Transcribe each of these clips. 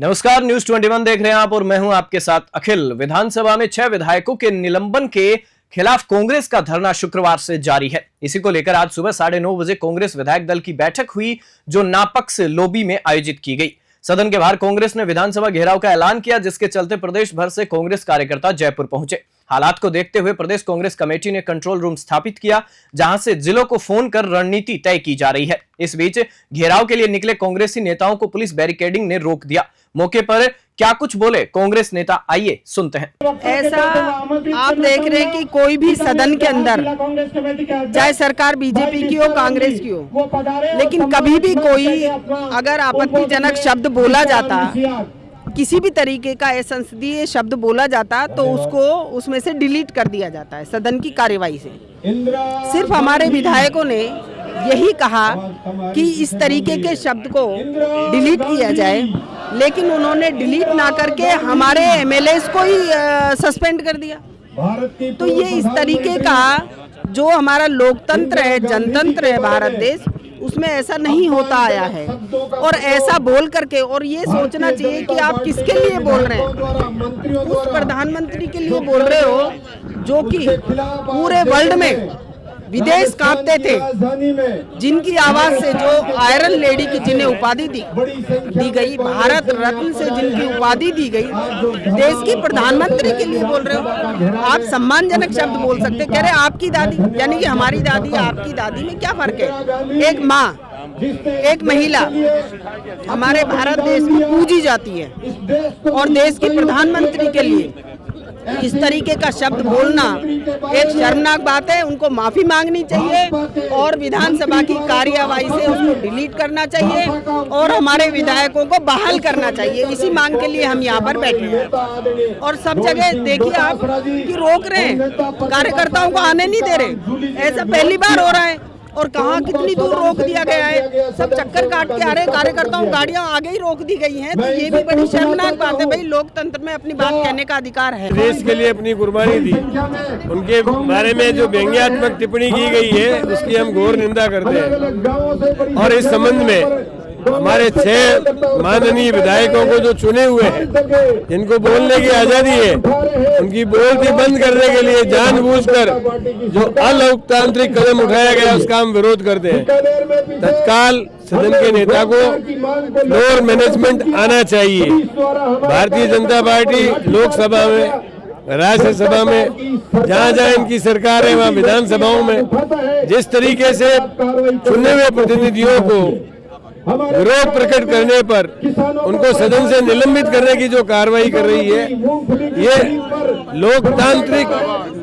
नमस्कार, न्यूज 21 देख रहे हैं आप और मैं हूं आपके साथ अखिल। विधानसभा में 6 विधायकों के निलंबन के खिलाफ कांग्रेस का धरना शुक्रवार से जारी है। इसी को लेकर आज सुबह 9:30 बजे कांग्रेस विधायक दल की बैठक हुई, जो नापक्स लोबी में आयोजित की गई। सदन के बाहर कांग्रेस ने विधानसभा घेराव का ऐलान किया, जिसके चलते प्रदेश भर से कांग्रेस कार्यकर्ता जयपुर पहुंचे। हालात को देखते हुए प्रदेश कांग्रेस कमेटी ने कंट्रोल रूम स्थापित किया, जहां से जिलों को फोन कर रणनीति तय की जा रही है। इस बीच घेराव के लिए निकले कांग्रेसी नेताओं को पुलिस बैरिकेडिंग ने रोक दिया। मौके पर क्या कुछ बोले कांग्रेस नेता, आइए सुनते हैं। ऐसा आप देख रहे हैं कि कोई भी सदन के अंदर, चाहे सरकार बीजेपी की हो कांग्रेस की हो, लेकिन कभी भी कोई अगर आपत्तिजनक शब्द बोला जाता, किसी भी तरीके का असंसदीय शब्द बोला जाता, तो उसको उसमें से डिलीट कर दिया जाता है सदन की कार्यवाही से। सिर्फ हमारे विधायकों ने यही कहा कि इस तरीके के शब्द को डिलीट किया जाए, लेकिन उन्होंने डिलीट ना करके हमारे एमएलएस को ही सस्पेंड कर दिया। तो ये इस तरीके का जो हमारा लोकतंत्र है, जनतंत्र है भारत देश, उसमें ऐसा नहीं होता आया है। और ऐसा बोल करके, और ये सोचना चाहिए कि आप किसके लिए बोल रहे हैं। उस प्रधानमंत्री के लिए बोल रहे हो जो कि पूरे वर्ल्ड में विदेश कांपते थे, जिनकी आवाज से जो आयरन लेडी की जिन्हें उपाधि दी गई, भारत रत्न से जिनकी उपाधि दी गई, देश की प्रधानमंत्री के लिए बोल रहे हो। आप सम्मानजनक शब्द बोल सकते, कह रहे आपकी दादी, यानी कि हमारी दादी आपकी दादी में क्या फर्क है। एक माँ, एक महिला हमारे भारत देश में पूजी जाती है, और देश की प्रधानमंत्री के लिए इस तरीके का शब्द बोलना एक शर्मनाक बात है। उनको माफी मांगनी चाहिए और विधानसभा की कार्यवाही से उसको डिलीट करना चाहिए और हमारे विधायकों को बहाल करना चाहिए। इसी मांग के लिए हम यहाँ पर बैठे हैं। और सब जगह देखिए आप कि रोक रहे हैं, कार्यकर्ताओं को आने नहीं दे रहे। ऐसा पहली बार हो रहा है। और कहाँ कितनी दूर रोक दिया गया है, सब चक्कर काट के आ रहे हैं कार्यकर्ताओं, गाड़ियां आगे ही रोक दी गई हैं। तो ये भी बड़ी शर्मनाक बात है। भाई, लोकतंत्र में अपनी बात कहने का अधिकार है। देश के लिए अपनी कुर्बानी दी, उनके बारे में जो व्यंग्यात्मक टिप्पणी की गई है, उसकी हम घोर निंदा करते हैं। और इस संबंध में हमारे 6 माननीय विधायकों को जो चुने हुए हैं, जिनको बोलने की आजादी है, उनकी बोलती बंद करने के लिए जानबूझकर जो अलोकतांत्रिक कदम उठाया गया, उसका हम विरोध करते हैं। तत्काल सदन के नेता को लोअर मैनेजमेंट आना चाहिए। भारतीय जनता पार्टी लोकसभा में, राज्यसभा में, जहाँ जहाँ इनकी सरकार है, वहाँ विधानसभाओं में जिस तरीके से चुने हुए प्रतिनिधियों को विरोध प्रकट करने पर उनको सदन से निलंबित करने की जो कार्रवाई कर रही है, ये लोकतांत्रिक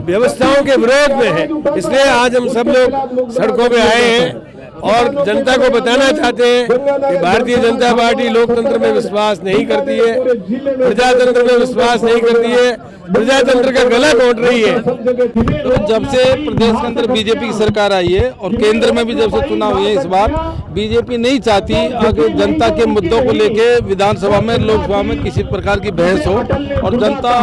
व्यवस्थाओं के विरोध में है। इसलिए आज हम सब लोग सड़कों पे आए हैं और जनता को बताना चाहते हैं कि भारतीय जनता पार्टी लोकतंत्र में विश्वास नहीं करती है, प्रजातंत्र में विश्वास नहीं करती है, प्रजातंत्र का गला घोंट रही है। तो जब से प्रदेश के अंदर बीजेपी की सरकार आई है और केंद्र में भी जब से चुनाव हुए, इस बार बीजेपी नहीं चाहती कि जनता के मुद्दों को लेके विधानसभा में, लोकसभा में किसी प्रकार की बहस हो और जनता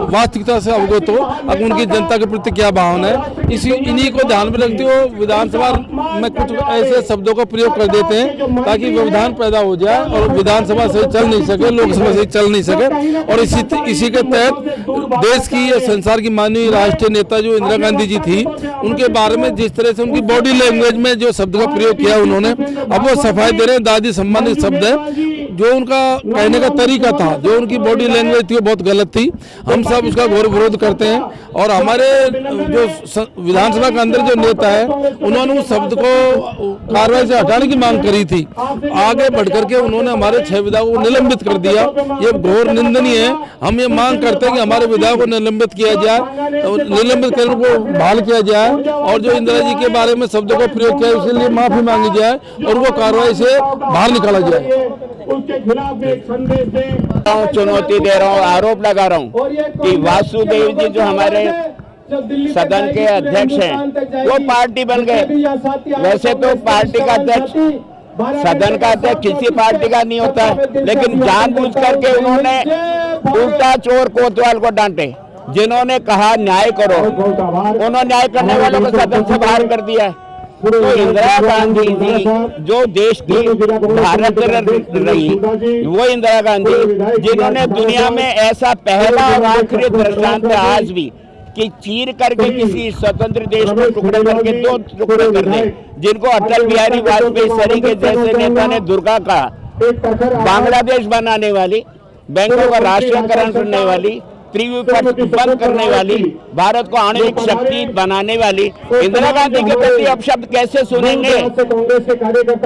वास्तविकता से अवगत हो, अब उनकी जनता के प्रति क्या भावना है। इन्हीं को ध्यान में रखते हुए विधानसभा में कुछ ऐसे शब्दों का प्रयोग कर देते हैं ताकि व्यवधान पैदा हो जाए और विधानसभा सही चल नहीं सके, लोकसभा सही चल नहीं सके। और इसी के तहत देश की या संसार की माननीय राष्ट्रीय नेता जो इंदिरा गांधी जी थी, उनके बारे में जिस तरह से उनकी बॉडी लैंग्वेज में जो शब्द का प्रयोग किया उन्होंने, अब वो सफाई दे रहे हैं, दादी संबंधित शब्द है। जो उनका कहने का तरीका था, जो उनकी बॉडी लैंग्वेज थी, वो बहुत गलत थी। हम सब उसका घोर विरोध करते हैं। और हमारे जो विधानसभा के अंदर जो नेता है, उन्होंने उस शब्द को कार्रवाई से हटाने की मांग करी थी। आगे बढ़ करके उन्होंने हमारे 6 विधायकों को निलंबित कर दिया। ये घोर निंदनीय है। हम ये मांग करते हैं कि हमारे विधायकों को निलंबित किया जाए, निलंबित करने को बहाल किया जाए, और जो इंदिरा जी के बारे में शब्दों का प्रयोग किया उसके लिए माफी मांगी जाए और वो कार्रवाई से बाहर निकाला जाए। उसके खिलाफ एक संदेश दें। चुनौती दे रहा हूँ, आरोप लगा रहा हूँ कि वासुदेव जी जो हमारे सदन के अध्यक्ष हैं, वो पार्टी बन गए। वैसे तो पार्टी का अध्यक्ष, सदन का अध्यक्ष किसी पार्टी का नहीं होता है, लेकिन जानबूझ करके उन्होंने उल्टा चोर कोतवाल को डांटे। जिन्होंने कहा न्याय करो, उन्होंने न्याय करने वालों को सदन से बाहर कर दिया है। तो इंदिरा गांधी जी जो देश की भारत रही, वो इंदिरा गांधी जिन्होंने दुनिया में ऐसा पहला और आखिरी दृष्टांत आज भी कि चीर करके किसी स्वतंत्र देश को टुकड़े करके 2 टुकड़े कर दे, जिनको अटल बिहारी वाजपेयी सरी के जैसे नेता ने दुर्गा का बांग्लादेश बनाने वाली, बैंकों का राष्ट्रीयकरण करने वाली, त्रिविपक्ष बंद करने वाली, भारत को आणविक शक्ति बनाने वाली इंदिरा गांधी के प्रति अपशब्द कैसे सुनेंगे?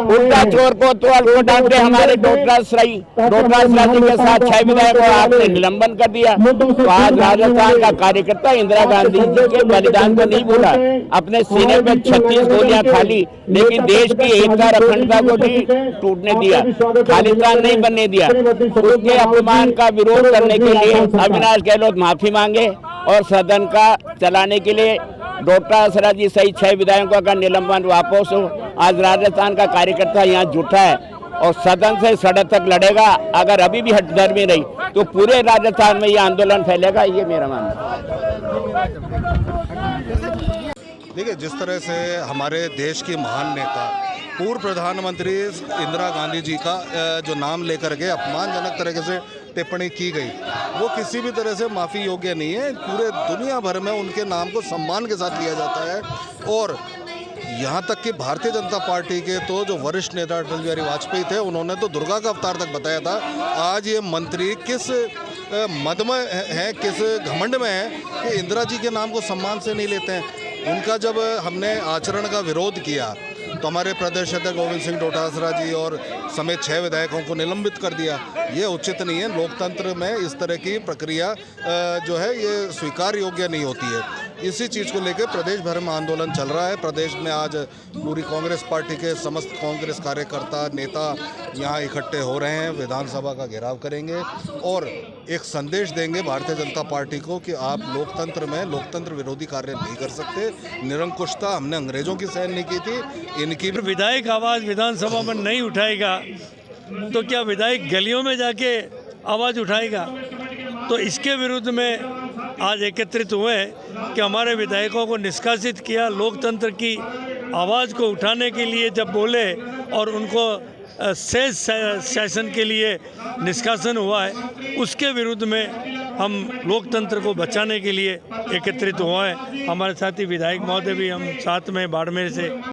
उल्टा चोर को तो डांटे हमारे डोटास राजी के साथ 6 विधायकों को आपने निलंबन कर दिया। तो आज राजस्थान का कार्यकर्ता इंदिरा गांधी जी के बलिदान को नहीं भूला, अपने सीने पे 36 गोलियां खा ली, लेकिन देश की एकता और अखंडता को नहीं टूटने दिया, खालिस्तान नहीं बनने दिया। उसके अपमान का विरोध करने के लिए अविनाश गहलोत माफी मांगे और सदन का चलाने के लिए डोटासरा जी सहित 6 विधायकों का निलंबन वापस हो। आज राजस्थान का कार्यकर्ता यहाँ जुटा है और सदन से सड़क तक लड़ेगा। अगर अभी भी हठधर्मी रही तो पूरे राजस्थान में ये आंदोलन फैलेगा, ये मेरा मानना है। देखिए, जिस तरह से हमारे देश की महान नेता पूर्व प्रधानमंत्री इंदिरा गांधी जी का जो नाम लेकर के अपमानजनक तरीके से टिप्पणी की गई, वो किसी भी तरह से माफ़ी योग्य नहीं है। पूरे दुनिया भर में उनके नाम को सम्मान के साथ लिया जाता है और यहाँ तक कि भारतीय जनता पार्टी के तो जो वरिष्ठ नेता अटल बिहारी वाजपेयी थे, उन्होंने तो दुर्गा का अवतार तक बताया था। आज ये मंत्री किस मद में हैं, किस घमंड में हैं कि इंदिरा जी के नाम को सम्मान से नहीं लेते हैं। उनका जब हमने आचरण का विरोध किया तो हमारे प्रदेश अध्यक्ष गोविंद सिंह डोटासरा जी और समेत 6 विधायकों को निलंबित कर दिया। ये उचित नहीं है। लोकतंत्र में इस तरह की प्रक्रिया जो है ये स्वीकार योग्य नहीं होती है। इसी चीज़ को लेकर प्रदेश भर में आंदोलन चल रहा है। प्रदेश में आज पूरी कांग्रेस पार्टी के समस्त कांग्रेस कार्यकर्ता नेता यहाँ इकट्ठे हो रहे हैं, विधानसभा का घेराव करेंगे और एक संदेश देंगे भारतीय जनता पार्टी को कि आप लोकतंत्र में लोकतंत्र विरोधी कार्य नहीं कर सकते। निरंकुशता हमने अंग्रेजों की सहन नहीं की थी, इनकी विधायक आवाज़ विधानसभा में नहीं उठाएगा तो क्या विधायक गलियों में जाके आवाज़ उठाएगा? तो इसके विरुद्ध में आज एकत्रित हुए कि हमारे विधायकों को निष्कासित किया। लोकतंत्र की आवाज़ को उठाने के लिए जब बोले और उनको शेष सेशन के लिए निष्कासन हुआ है, उसके विरुद्ध में हम लोकतंत्र को बचाने के लिए एकत्रित हुए हैं। हमारे साथी विधायक महोदय भी हम साथ में बाड़मेर से